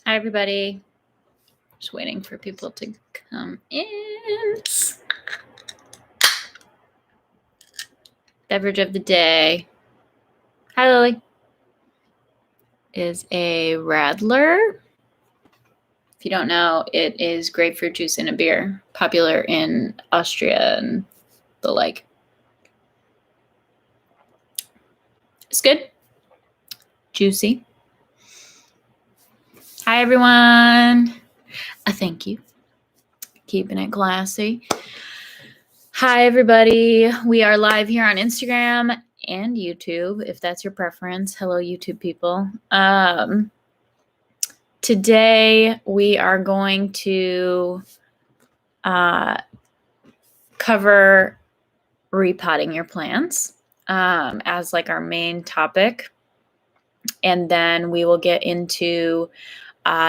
Hi, everybody. Just waiting for people to come in. Beverage of the day. Hi, Lily. Is a Radler. If you don't know, it is grapefruit juice in a beer, popular in Austria and the like. It's good. Juicy. Hi, everyone. Thank you. Keeping it classy. Hi, everybody. We are live here on Instagram and YouTube, if that's your preference. Hello, YouTube people. Today, we are going to cover repotting your plants as like our main topic. And then we will get into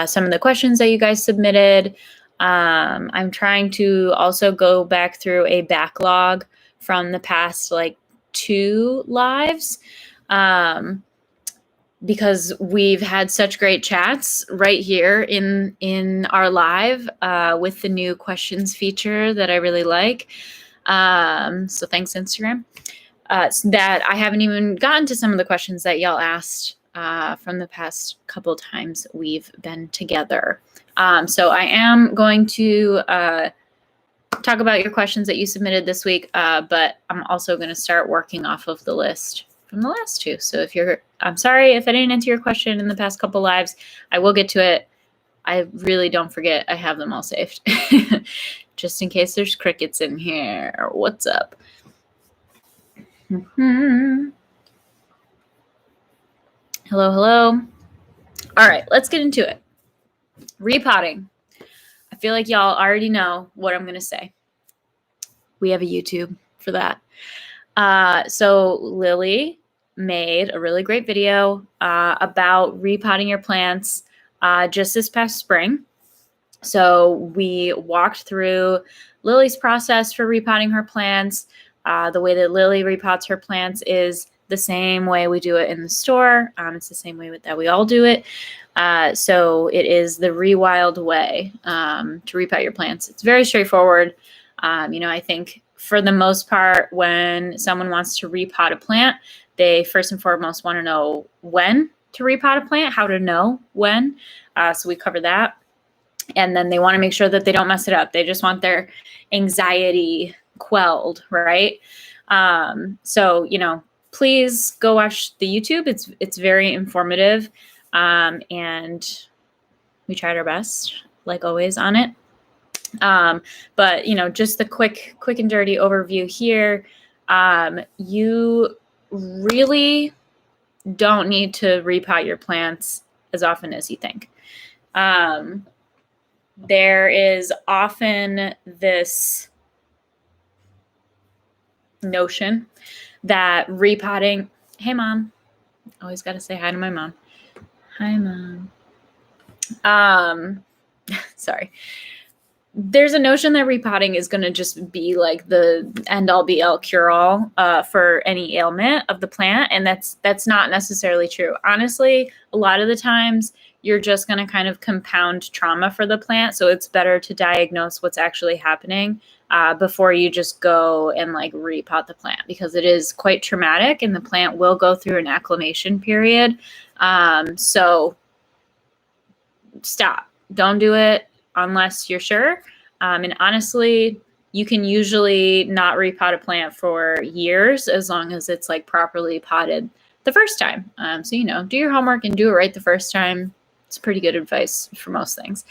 some of the questions that you guys submitted. I'm trying to also go back through a backlog from the past like 2 lives. Because we've had such great chats right here in our live with the new questions feature that I really like. So thanks, Instagram. So that I haven't even gotten to some of the questions that y'all asked from the past couple times we've been together. So I am going to talk about your questions that you submitted this week, but I'm also going to start working off of the list from the last 2. So I'm sorry if I didn't answer your question in the past couple lives. I will get to it. I really don't forget. I have them all saved just in case there's crickets in here. What's up? Hello, hello. All right, let's get into it. Repotting. I feel like y'all already know what I'm going to say. We have a YouTube for that. So Lily made a really great video about repotting your plants just this past spring. So we walked through Lily's process for repotting her plants. The way that Lily repots her plants is the same way we do it in the store. It's the same way that we all do it. So it is the rewild way to repot your plants. It's very straightforward. I think for the most part, when someone wants to repot a plant, they first and foremost want to know when to repot a plant, how to know when. So we cover that. And then they want to make sure that they don't mess it up. They just want their anxiety quelled, right? So, please go watch the YouTube. It's very informative. And we tried our best, like always, on it. But just the quick and dirty overview here. You really don't need to repot your plants as often as you think. There is often this notion that repotting. Hey, Mom. Always got to say hi to my mom. Hi, Mom. Sorry. There's a notion that repotting is going to just be like the end-all be-all cure-all for any ailment of the plant, and that's not necessarily true. Honestly, a lot of the times you're just going to kind of compound trauma for the plant, so it's better to diagnose what's actually happening before you just go and like repot the plant, because it is quite traumatic and the plant will go through an acclimation period. So stop. Don't do it unless you're sure. And honestly, you can usually not repot a plant for years as long as it's like properly potted the first time. So, do your homework and do it right the first time. It's pretty good advice for most things.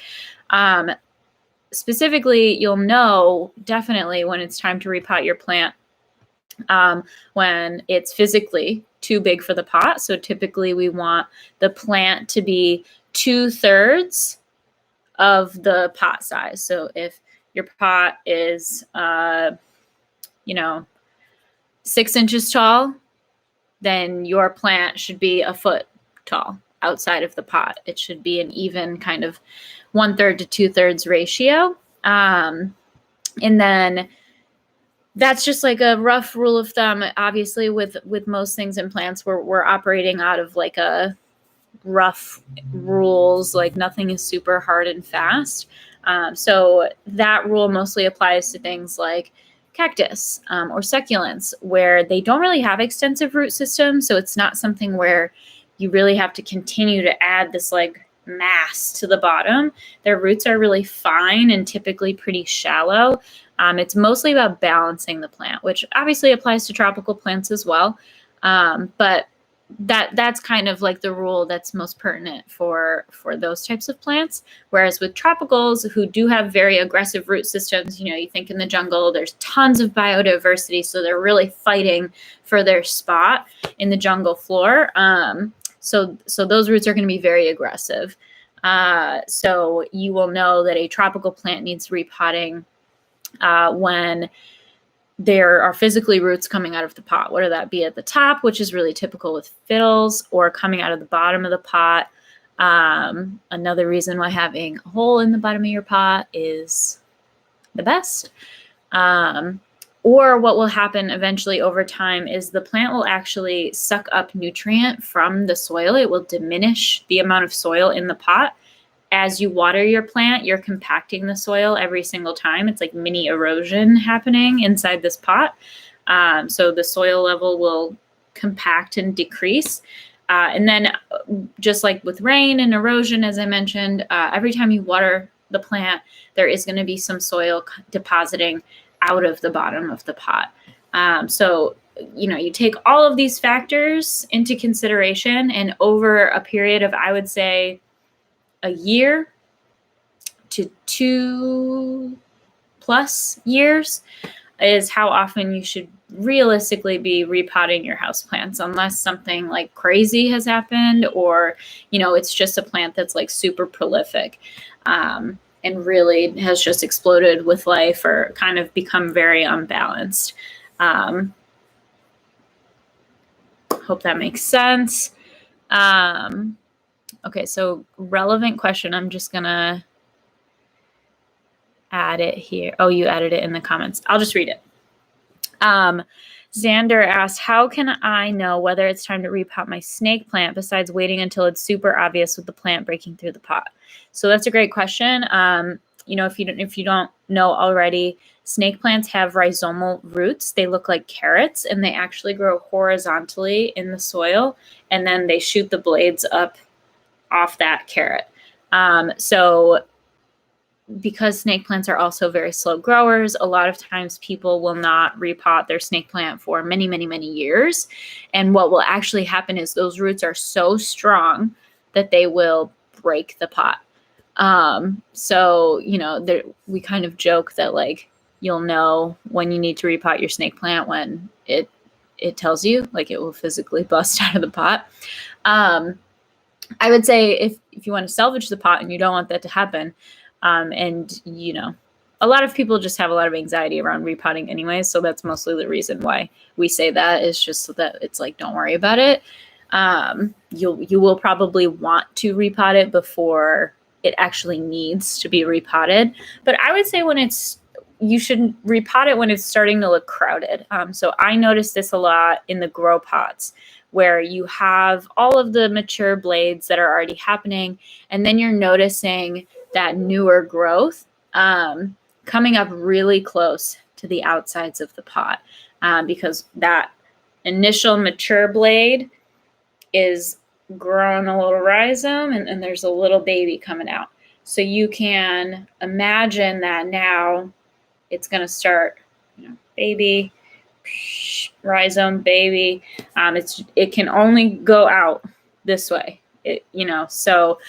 Specifically, you'll know definitely when it's time to repot your plant when it's physically too big for the pot. So typically we want the plant to be 2/3 of the pot size. So if your pot is, 6 inches tall, then your plant should be a foot tall outside of the pot. It should be an even kind of 1/3 to 2/3 ratio. And then that's just like a rough rule of thumb. Obviously with most things in plants, we're operating out of like a rough rules, like nothing is super hard and fast. So that rule mostly applies to things like cactus or succulents, where they don't really have extensive root systems. So it's not something where you really have to continue to add this like mass to the bottom. Their roots are really fine and typically pretty shallow. It's mostly about balancing the plant, which obviously applies to tropical plants as well. But that's kind of like the rule that's most pertinent for those types of plants. Whereas with tropicals, who do have very aggressive root systems, you think in the jungle, there's tons of biodiversity, so they're really fighting for their spot in the jungle floor. So those roots are going to be very aggressive. So you will know that a tropical plant needs repotting when there are physically roots coming out of the pot, whether that be at the top, which is really typical with fiddles, or coming out of the bottom of the pot. Another reason why having a hole in the bottom of your pot is the best. Or what will happen eventually over time is the plant will actually suck up nutrient from the soil. It will diminish the amount of soil in the pot. As you water your plant, you're compacting the soil every single time. It's like mini erosion happening inside this pot. So the soil level will compact and decrease. And then just like with rain and erosion, as I mentioned, every time you water the plant, there is going to be some soil depositing out of the bottom of the pot. So you take all of these factors into consideration, and over a period of, I would say, a year to 2+ years is how often you should realistically be repotting your houseplants, unless something like crazy has happened, or it's just a plant that's like super prolific and really has just exploded with life or kind of become very unbalanced. Hope that makes sense. Okay, so relevant question. I'm just going to add it here. Oh, you added it in the comments. I'll just read it. Xander asked, how can I know whether it's time to repot my snake plant besides waiting until it's super obvious with the plant breaking through the pot? So that's a great question. If you don't know already, snake plants have rhizomal roots. They look like carrots, and they actually grow horizontally in the soil, and then they shoot the blades up off that carrot. So because snake plants are also very slow growers, a lot of times people will not repot their snake plant for many, many, many years. And what will actually happen is those roots are so strong that they will break the pot. So we kind of joke that like you'll know when you need to repot your snake plant when it tells you, like it will physically bust out of the pot. I would say if you want to salvage the pot and you don't want that to happen, and a lot of people just have a lot of anxiety around repotting anyway, so that's mostly the reason why we say that, is just so that it's like, don't worry about it. You will probably want to repot it before it actually needs to be repotted, but I would say you should repot it when it's starting to look crowded. So I noticed this a lot in the grow pots, where you have all of the mature blades that are already happening, and then you're noticing that newer growth coming up really close to the outsides of the pot, because that initial mature blade is growing a little rhizome, and there's a little baby coming out. So you can imagine that now it's going to start, baby, rhizome, baby. It can only go out this way. So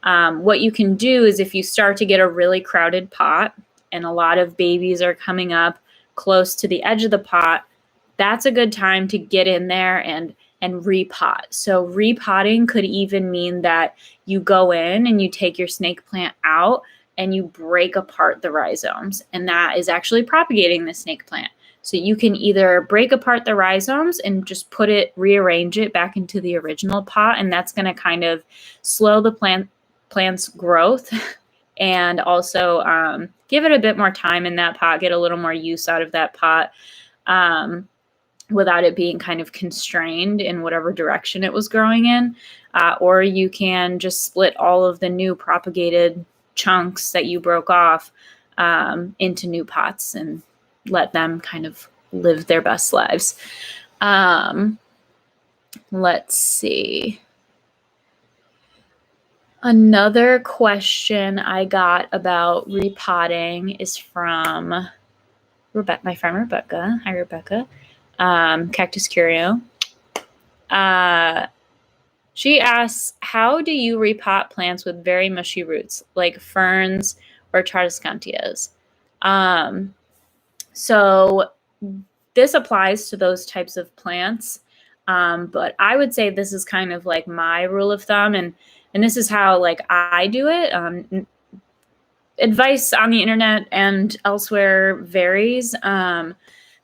what you can do is, if you start to get a really crowded pot and a lot of babies are coming up close to the edge of the pot, that's a good time to get in there and repot. So repotting could even mean that you go in and you take your snake plant out and you break apart the rhizomes, and that is actually propagating the snake plant. So you can either break apart the rhizomes and just rearrange it back into the original pot, and that's going to kind of slow the plant's growth and also give it a bit more time in that pot, get a little more use out of that pot. without it being kind of constrained in whatever direction it was growing in. Or you can just split all of the new propagated chunks that you broke off into new pots and let them kind of live their best lives. Let's see. Another question I got about repotting is from Rebecca, my friend Rebecca. Hi, Rebecca. Cactus Curio. She asks, how do you repot plants with very mushy roots, like ferns or tradescantias? So this applies to those types of plants. But I would say this is kind of like my rule of thumb, and this is how like I do it. Advice on the internet and elsewhere varies.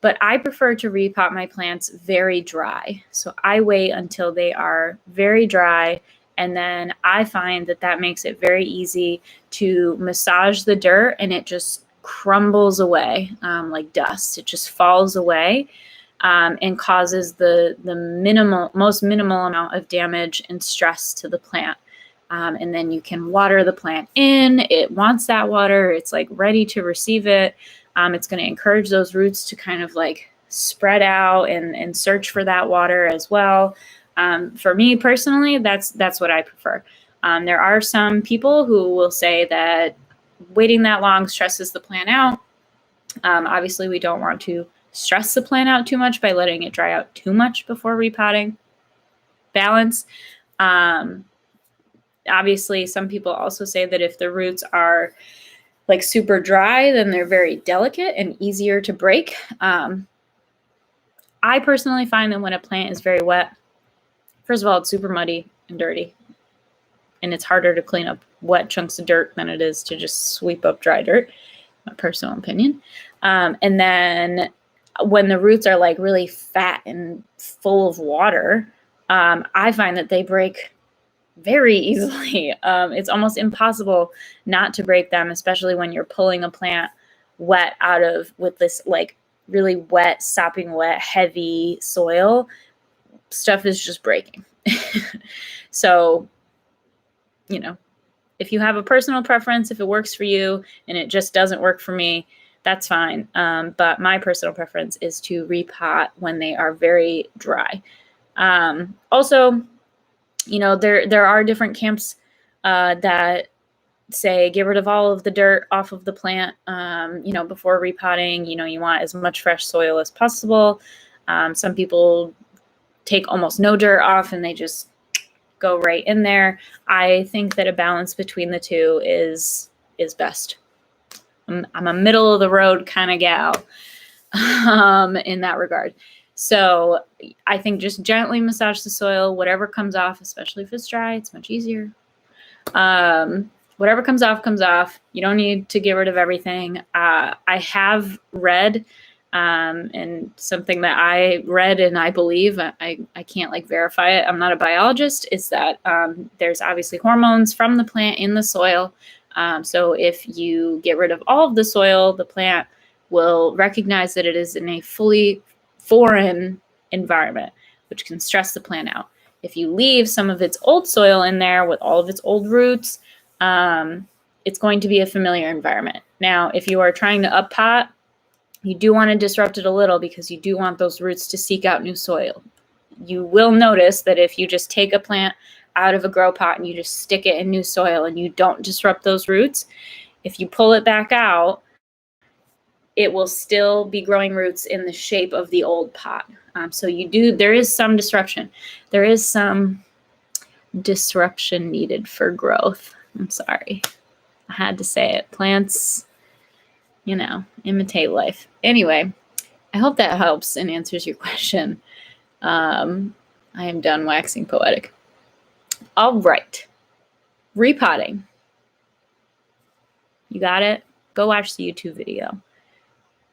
But I prefer to repot my plants very dry. So I wait until they are very dry, and then I find that that makes it very easy to massage the dirt, and it just crumbles away like dust. It just falls away and causes the most minimal amount of damage and stress to the plant. And then you can water the plant in. It wants that water. It's like ready to receive it. It's going to encourage those roots to kind of like spread out and search for that water as well. For me personally, that's what I prefer. There are some people who will say that waiting that long stresses the plant out. Obviously, we don't want to stress the plant out too much by letting it dry out too much before repotting. Balance. Obviously, some people also say that if the roots are like super dry, then they're very delicate and easier to break. I personally find that when a plant is very wet, first of all, it's super muddy and dirty, and it's harder to clean up wet chunks of dirt than it is to just sweep up dry dirt, my personal opinion. And then when the roots are like really fat and full of water, I find that they break very easily. It's almost impossible not to break them, especially when you're pulling a plant wet out of with this like really wet, sopping wet, heavy soil. Stuff is just breaking. So, you know, if you have a personal preference, if it works for you and it just doesn't work for me, that's fine. But my personal preference is to repot when they are very dry. Also, you know, there are different camps that say get rid of all of the dirt off of the plant, you know, before repotting. You know, you want as much fresh soil as possible. Some people take almost no dirt off and they just go right in there. I think that a balance between the two is best. I'm a middle of the road kind of gal in that regard. So I think just gently massage the soil, whatever comes off, especially if it's dry, it's much easier. Whatever comes off, comes off. You don't need to get rid of everything. I have read, and something that I read and I believe, I can't like verify it, I'm not a biologist, is that there's obviously hormones from the plant in the soil. So if you get rid of all of the soil, the plant will recognize that it is in a fully foreign environment, which can stress the plant out. If you leave some of its old soil in there with all of its old roots, it's going to be a familiar environment. Now, if you are trying to up pot, you do want to disrupt it a little because you do want those roots to seek out new soil. You will notice that if you just take a plant out of a grow pot and you just stick it in new soil and you don't disrupt those roots, if you pull it back out, it will still be growing roots in the shape of the old pot. So there is some disruption. There is some disruption needed for growth. I'm sorry. I had to say it. Plants, you know, imitate life. Anyway, I hope that helps and answers your question. I am done waxing poetic. All right. Repotting. You got it? Go watch the YouTube video.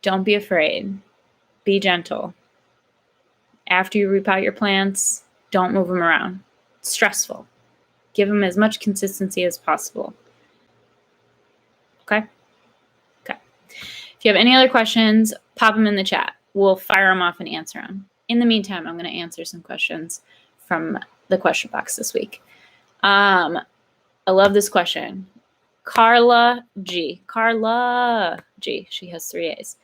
Don't be afraid. Be gentle. After you repot your plants, don't move them around. It's stressful. Give them as much consistency as possible. Okay? Okay. If you have any other questions, pop them in the chat. We'll fire them off and answer them. in the meantime, I'm going to answer some questions from the question box this week. I love this question. Carla G, she has 3 A's,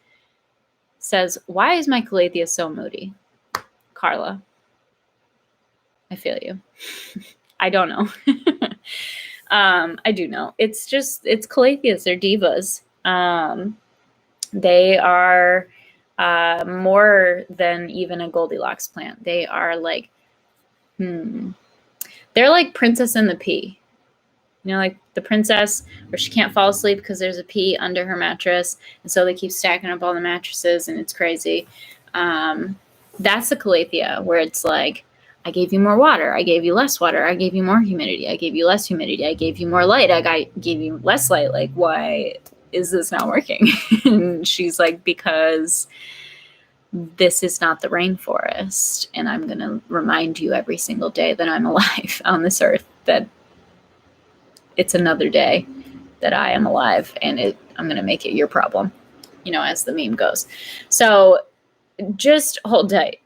says, why is my calathea so moody? Carla, I feel you. I don't know. I do know. It's calatheas. They're divas. They are more than even a Goldilocks plant. They are like, they're like Princess and the Pea. You know, like the princess where she can't fall asleep because there's a pea under her mattress. And so they keep stacking up all the mattresses and it's crazy. That's the calathea where it's like, I gave you more water. I gave you less water. I gave you more humidity. I gave you less humidity. I gave you more light. I gave you less light. Like, why is this not working? And she's like, because this is not the rainforest. And I'm going to remind you every single day that I'm alive on this earth, that it's another day that I am alive, and I'm going to make it your problem, you know, as the meme goes. So just hold tight.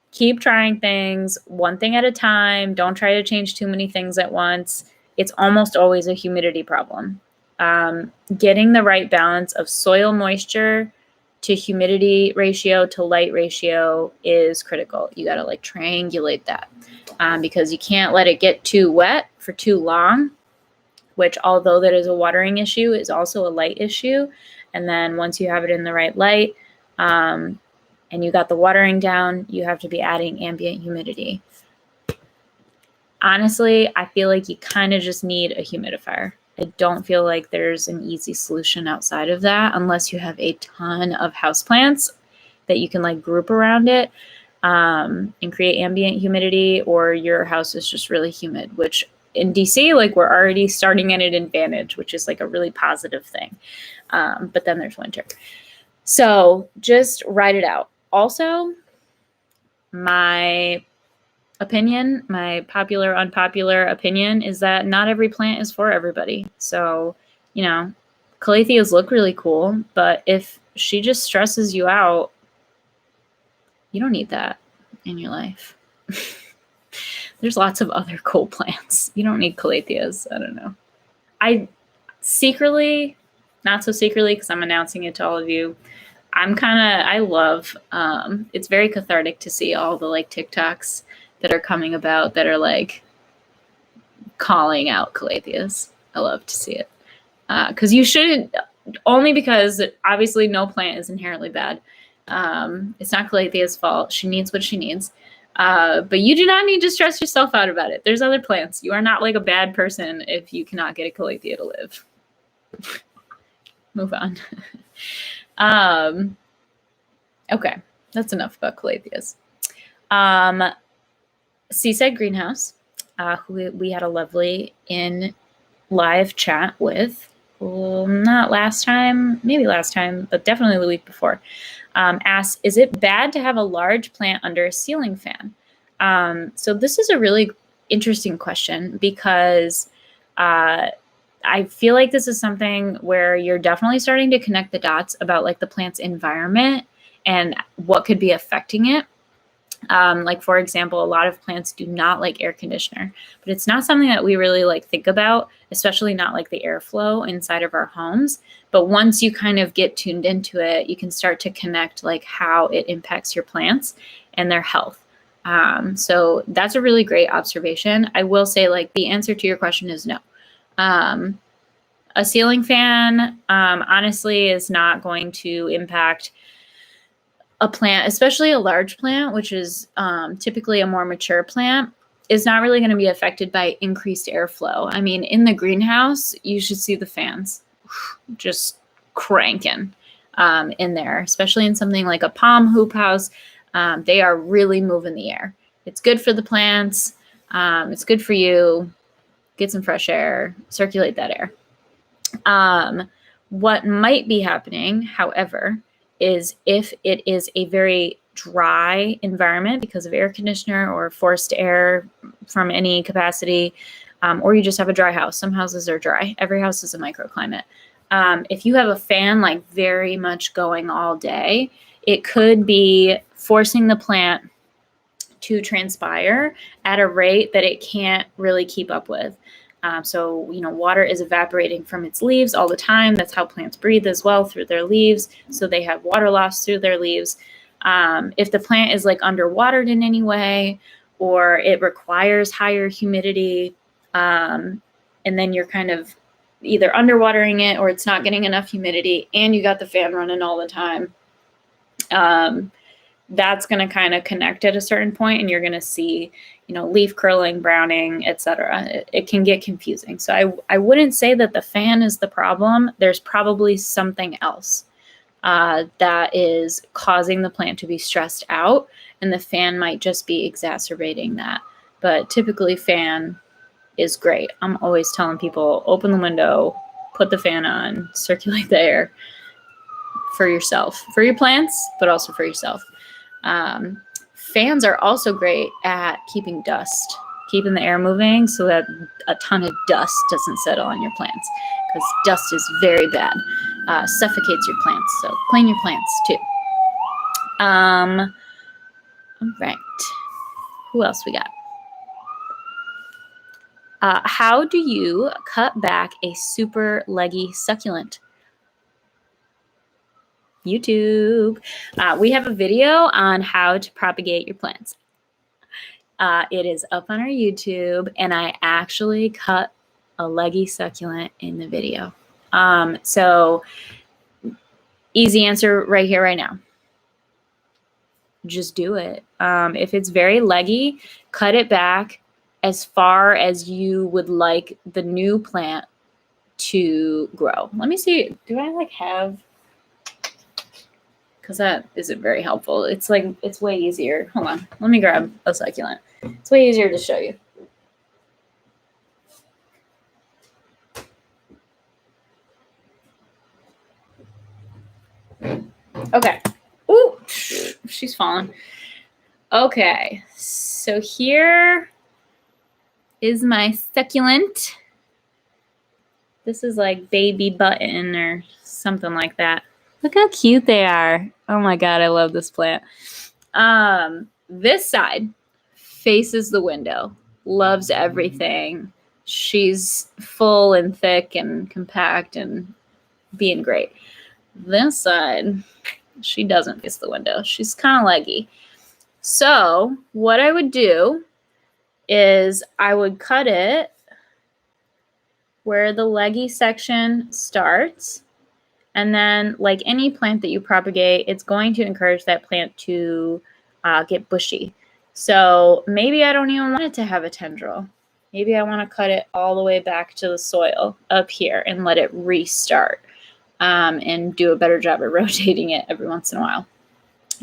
Keep trying things one thing at a time. Don't try to change too many things at once. It's almost always a humidity problem. Getting the right balance of soil moisture to humidity ratio to light ratio is critical. You got to like triangulate that because you can't let it get too wet for too long, which although that is a watering issue, is also a light issue. And then once you have it in the right light and you got the watering down, you have to be adding ambient humidity. Honestly, I feel like you kind of just need a humidifier. I don't feel like there's an easy solution outside of that unless you have a ton of houseplants that you can like group around it and create ambient humidity, or your house is just really humid, which in DC, like we're already starting at an advantage, which is like a really positive thing. But then there's winter. So just write it out. Also, my opinion, my popular, unpopular opinion is that not every plant is for everybody. So, you know, calatheas look really cool, but if she just stresses you out, you don't need that in your life. There's lots of other cool plants. You don't need calatheas. I don't know. I secretly, not so secretly, because I'm announcing it to all of you, I love, it's very cathartic to see all the like TikToks that are coming about that are like calling out calatheas. I love to see it. Because you shouldn't, only because obviously no plant is inherently bad. It's not calathea's fault. She needs what she needs. But you do not need to stress yourself out about it. There's other plants. You are not like a bad person if you cannot get a calathea to live. Move on. Okay, that's enough about calatheas. Seaside Greenhouse, who we had a lovely in live chat with, not last time, maybe last time, but definitely the week before, asks, is it bad to have a large plant under a ceiling fan? So this is a really interesting question because I feel like this is something where you're definitely starting to connect the dots about like the plant's environment and what could be affecting it. Like, for example, a lot of plants do not like air conditioner, but it's not something that we really like think about, especially not like the airflow inside of our homes. But once you kind of get tuned into it, you can start to connect like how it impacts your plants and their health. So that's a really great observation. I will say like the answer to your question is no. A ceiling fan, honestly, is not going to impact a plant, especially a large plant, which is typically a more mature plant, is not really going to be affected by increased airflow. I mean, in the greenhouse, you should see the fans just cranking in there, especially in something like a palm hoop house. They are really moving the air. It's good for the plants. It's good for you. Get some fresh air, circulate that air. What might be happening, however, is if it is a very dry environment because of air conditioner or forced air from any capacity, or you just have a dry house. Some houses are dry. Every house is a microclimate. If you have a fan like very much going all day, It could be forcing the plant to transpire at a rate that it can't really keep up with. So, water is evaporating from its leaves all the time. That's how plants breathe as well, through their leaves. So they have water loss through their leaves. If the plant is like underwatered in any way, or it requires higher humidity, and then you're kind of either underwatering it or it's not getting enough humidity and you got the fan running all the time, that's going to kind of connect at a certain point, and you're going to see, leaf curling, browning, etc. It can get confusing. So I wouldn't say that the fan is the problem. There's probably something else that is causing the plant to be stressed out, and the fan might just be exacerbating that. But typically fan is great. I'm always telling people, open the window, put the fan on, circulate the air for yourself, for your plants, but also for yourself. Fans are also great at keeping the air moving so that a ton of dust doesn't settle on your plants, because dust is very bad. Suffocates your plants. So clean your plants too. All right. Who else we got? How do you cut back a super leggy succulent? YouTube. We have a video on how to propagate your plants. It is up on our YouTube, and I actually cut a leggy succulent in the video. So easy answer right here, right now. Just do it. If it's very leggy, cut it back as far as you would like the new plant to grow. Let me see. Do I have... Because that isn't very helpful. It's way easier. Hold on. Let me grab a succulent. It's way easier to show you. Okay. Ooh, she's falling. Okay. So here is my succulent. This is like baby button or something like that. Look how cute they are. Oh my God, I love this plant. This side faces the window, loves everything. She's full and thick and compact and being great. This side, she doesn't face the window. She's kind of leggy. So what I would do is I would cut it where the leggy section starts. And then, like any plant that you propagate, it's going to encourage that plant to get bushy. So maybe I don't even want it to have a tendril. Maybe I want to cut it all the way back to the soil up here and let it restart, and do a better job of rotating it every once in a while.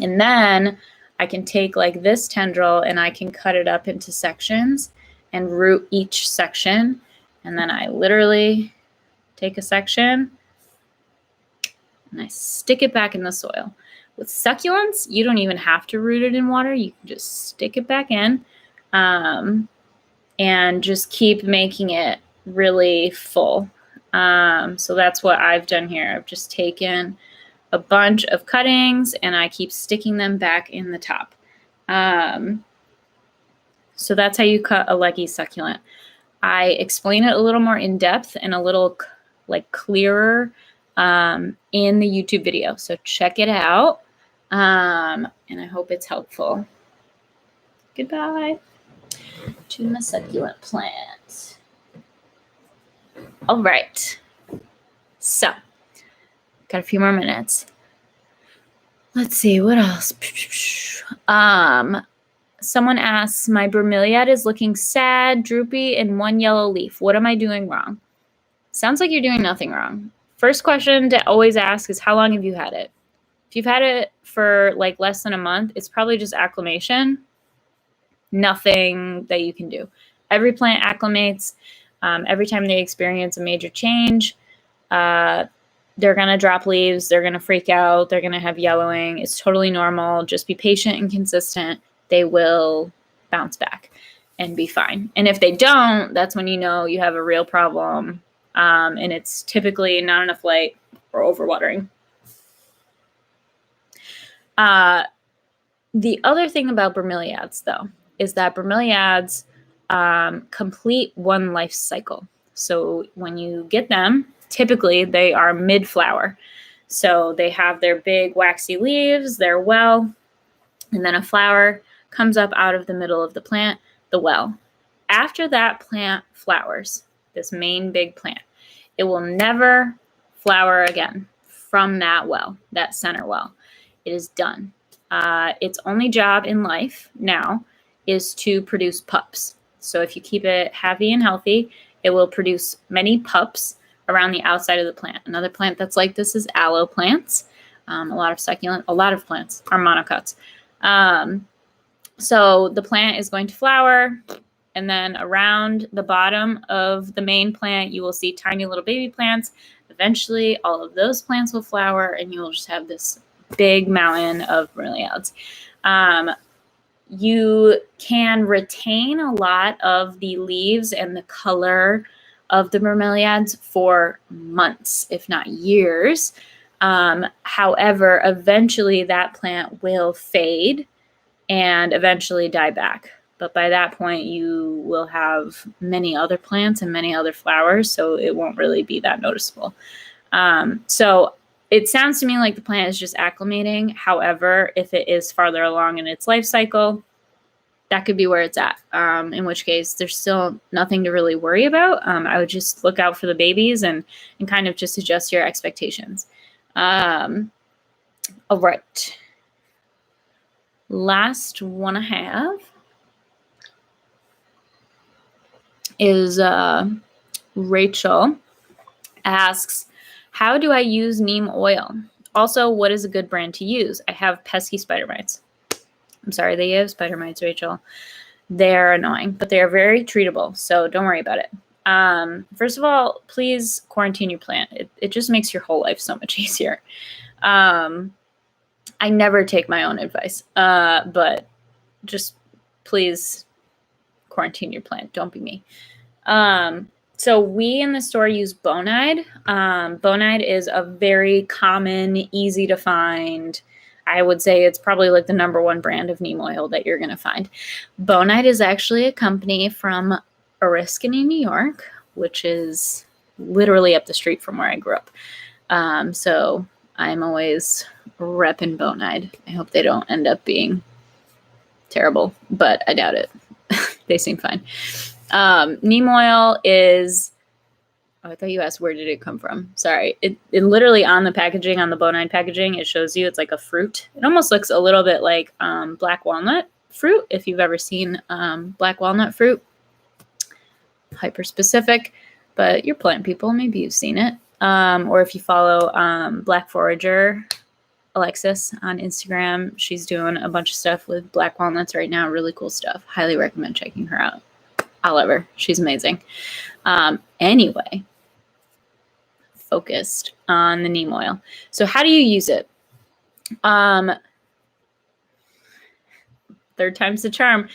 And then I can take like this tendril and I can cut it up into sections and root each section. And then I literally take a section and I stick it back in the soil. With succulents, you don't even have to root it in water. You can just stick it back in, and just keep making it really full. So that's what I've done here. I've just taken a bunch of cuttings and I keep sticking them back in the top. So that's how you cut a leggy succulent. I explain it a little more in depth and a little clearer in the YouTube video. So check it out. And I hope it's helpful. Goodbye to my succulent plant. All right. So, got a few more minutes. Let's see, what else? Someone asks, my bromeliad is looking sad, droopy, and one yellow leaf. What am I doing wrong? Sounds like you're doing nothing wrong. First question to always ask is, how long have you had it? If you've had it for like less than a month, it's probably just acclimation. Nothing that you can do. Every plant acclimates. Every time they experience a major change, they're going to drop leaves. They're going to freak out. They're going to have yellowing. It's totally normal. Just be patient and consistent. They will bounce back and be fine. And if they don't, that's when you know you have a real problem. And it's typically not enough light or overwatering. The other thing about bromeliads, though, is that bromeliads complete one life cycle. So when you get them, typically they are mid-flower. So they have their big waxy leaves, their well, and then a flower comes up out of the middle of the plant, the well. After that plant flowers, this main big plant, it will never flower again from that well, that center well. It is done. Its only job in life now is to produce pups. So if you keep it happy and healthy, it will produce many pups around the outside of the plant. Another plant that's like this is aloe plants. A lot of plants are monocots. So the plant is going to flower, and then around the bottom of the main plant, you will see tiny little baby plants. Eventually, all of those plants will flower, and you will just have this big mountain of bromeliads. You can retain a lot of the leaves and the color of the bromeliads for months, if not years. However, eventually that plant will fade and eventually die back. But by that point, you will have many other plants and many other flowers, so it won't really be that noticeable. So it sounds to me like the plant is just acclimating. However, if it is farther along in its life cycle, that could be where it's at, in which case there's still nothing to really worry about. I would just look out for the babies and kind of just adjust your expectations. All right. Last one I have is Rachel asks, how do I use neem oil? Also, what is a good brand to use? I have pesky spider mites. I'm sorry that you have spider mites, Rachel. They're annoying, but they are very treatable, so don't worry about it. First of all, please quarantine your plant. It just makes your whole life so much easier. I never take my own advice, but just please quarantine your plant. Don't be me. So we in the store use Bonide. Bonide is a very common, easy to find. I would say it's probably like the #1 brand of neem oil that you're going to find. Bonide is actually a company from Oriskany, New York, which is literally up the street from where I grew up. So I'm always repping Bonide. I hope they don't end up being terrible, but I doubt it. They seem fine. Neem oil is, I thought you asked where did it come from. Sorry. It literally on the packaging, on the Bonide packaging, it shows you it's like a fruit. It almost looks a little bit like black walnut fruit, if you've ever seen black walnut fruit. Hyper specific, but you're plant people, maybe you've seen it. Or if you follow Black Forager Alexis on Instagram, she's doing a bunch of stuff with black walnuts right now. Really cool stuff. Highly recommend checking her out. However, she's amazing. Anyway, focused on the neem oil. So how do you use it? Third time's the charm.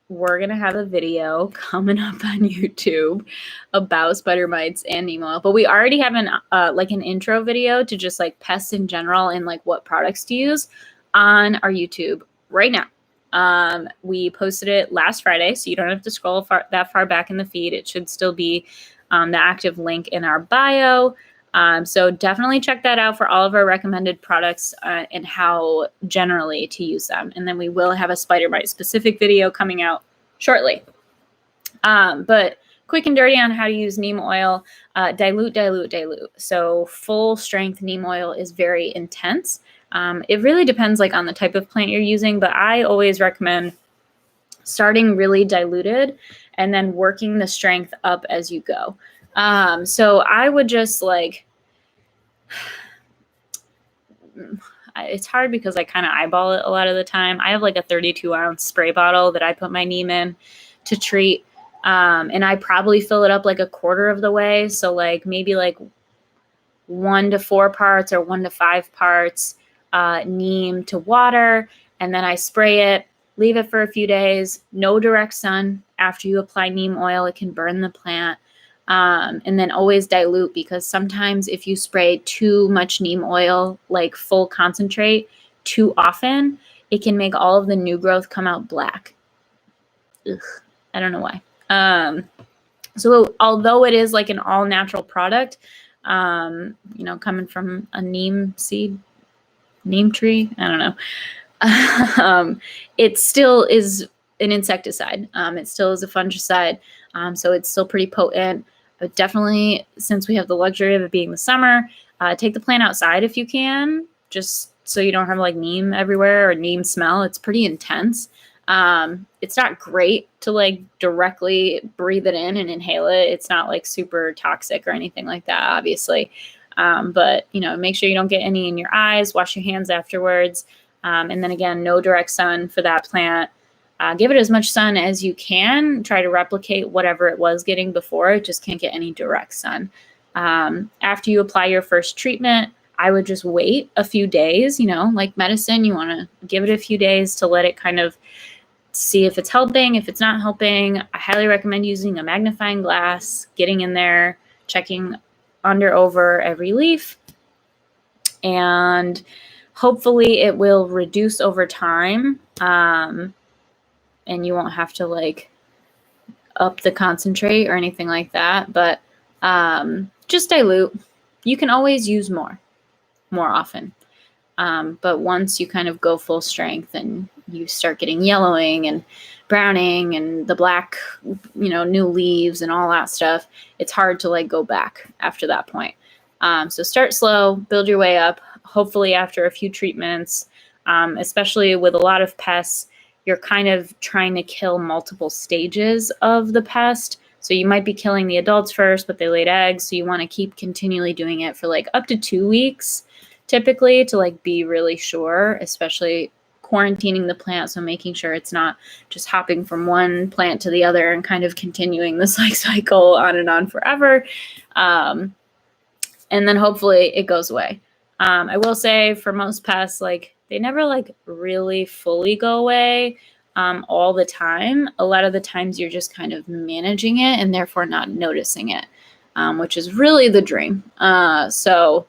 We're going to have a video coming up on YouTube about spider mites and neem oil. But we already have an intro video to just like pests in general and like what products to use on our YouTube right now. We posted it last Friday, so you don't have to scroll that far back in the feed. It should still be the active link in our bio. So definitely check that out for all of our recommended products and how generally to use them. And then we will have a spider mite specific video coming out shortly. But quick and dirty on how to use neem oil, dilute, dilute, dilute. So full strength neem oil is very intense. It really depends like on the type of plant you're using, but I always recommend starting really diluted and then working the strength up as you go. So I would just like, it's hard because I kind of eyeball it a lot of the time. I have like a 32-ounce spray bottle that I put my neem in to treat. And I probably fill it up like a quarter of the way. So like maybe like 1 to 4 parts or 1 to 5 parts neem to water. And then I spray it, leave it for a few days, no direct sun. After you apply neem oil, it can burn the plant. And then always dilute, because sometimes if you spray too much neem oil, like full concentrate, too often, it can make all of the new growth come out black. Ugh, I don't know why. So although it is like an all natural product, coming from a neem seed, neem tree, I don't know. It still is an insecticide. It still is a fungicide. So it's still pretty potent. But definitely, since we have the luxury of it being the summer, take the plant outside if you can, just so you don't have like neem everywhere or neem smell. It's pretty intense. It's not great to like directly breathe it in and inhale it. It's not like super toxic or anything like that, obviously. But make sure you don't get any in your eyes. Wash your hands afterwards. And then again, no direct sun for that plant. Give it as much sun as you can. Try to replicate whatever it was getting before. It just can't get any direct sun. After you apply your first treatment, I would just wait a few days. Like medicine, you want to give it a few days to let it kind of see if it's helping. If it's not helping, I highly recommend using a magnifying glass, getting in there, checking under over every leaf, and hopefully it will reduce over time. And you won't have to like up the concentrate or anything like that, but just dilute. You can always use more often. But once you kind of go full strength and you start getting yellowing and browning and the black, new leaves and all that stuff, it's hard to like go back after that point. So start slow, build your way up. Hopefully after a few treatments, especially with a lot of pests, you're kind of trying to kill multiple stages of the pest. So you might be killing the adults first, but they laid eggs. So you want to keep continually doing it for like up to 2 weeks, typically, to like be really sure, especially quarantining the plant. So making sure it's not just hopping from one plant to the other and kind of continuing this like cycle on and on forever. And then hopefully it goes away. I will say for most pests, like they never like really fully go away all the time. A lot of the times you're just kind of managing it and therefore not noticing it, which is really the dream. So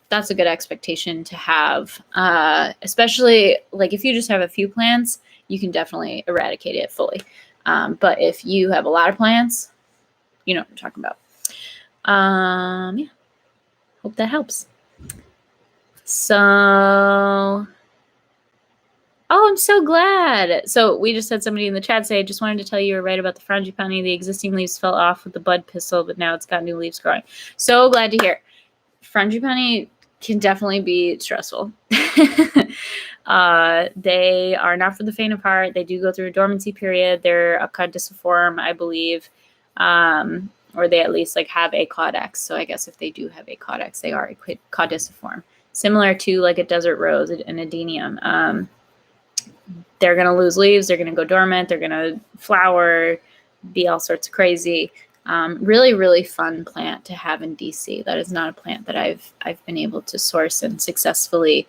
that's a good expectation to have, especially like if you just have a few plants, you can definitely eradicate it fully. But if you have a lot of plants, you know what I'm talking about. Yeah, hope that helps. So, I'm so glad. So we just had somebody in the chat say, just wanted to tell you you're right about the frangipani. The existing leaves fell off with the bud pistil, but now it's got new leaves growing. So glad to hear. Frangipani can definitely be stressful. They are not for the faint of heart. They do go through a dormancy period. They're a caudiciform, I believe, or they at least like have a caudex. So I guess if they do have a caudex, they are a caudiciform, similar to like a desert rose, an adenium. They're going to lose leaves. They're going to go dormant. They're going to flower, be all sorts of crazy. Really, really fun plant to have in DC. That is not a plant that I've been able to source and successfully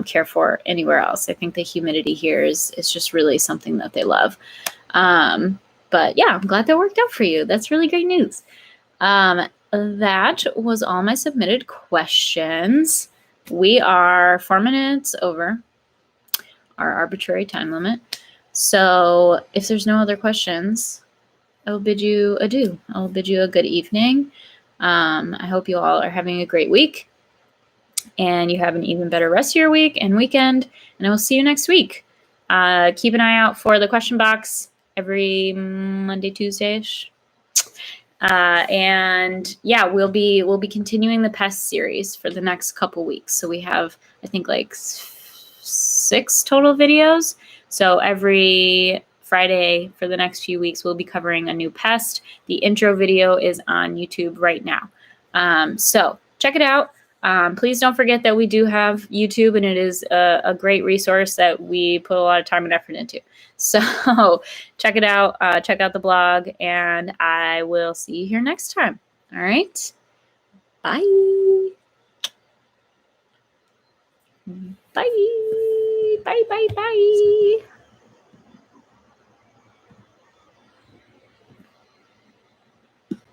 care for anywhere else. I think the humidity here is just really something that they love. But yeah, I'm glad that worked out for you. That's really great news. That was all my submitted questions. We are 4 minutes over our arbitrary time limit. So if there's no other questions, I will bid you adieu. I will bid you a good evening. I hope you all are having a great week and you have an even better rest of your week and weekend. And I will see you next week. Keep an eye out for the question box every Monday, Tuesday-ish. And yeah, we'll be continuing the pest series for the next couple weeks. So we have, I think, like 6 total videos. So every Friday for the next few weeks, we'll be covering a new pest. The intro video is on YouTube right now. So check it out. Please don't forget that we do have YouTube, and it is a great resource that we put a lot of time and effort into. So check it out. Check out the blog, and I will see you here next time. All right. Bye. Bye. Bye, bye, bye.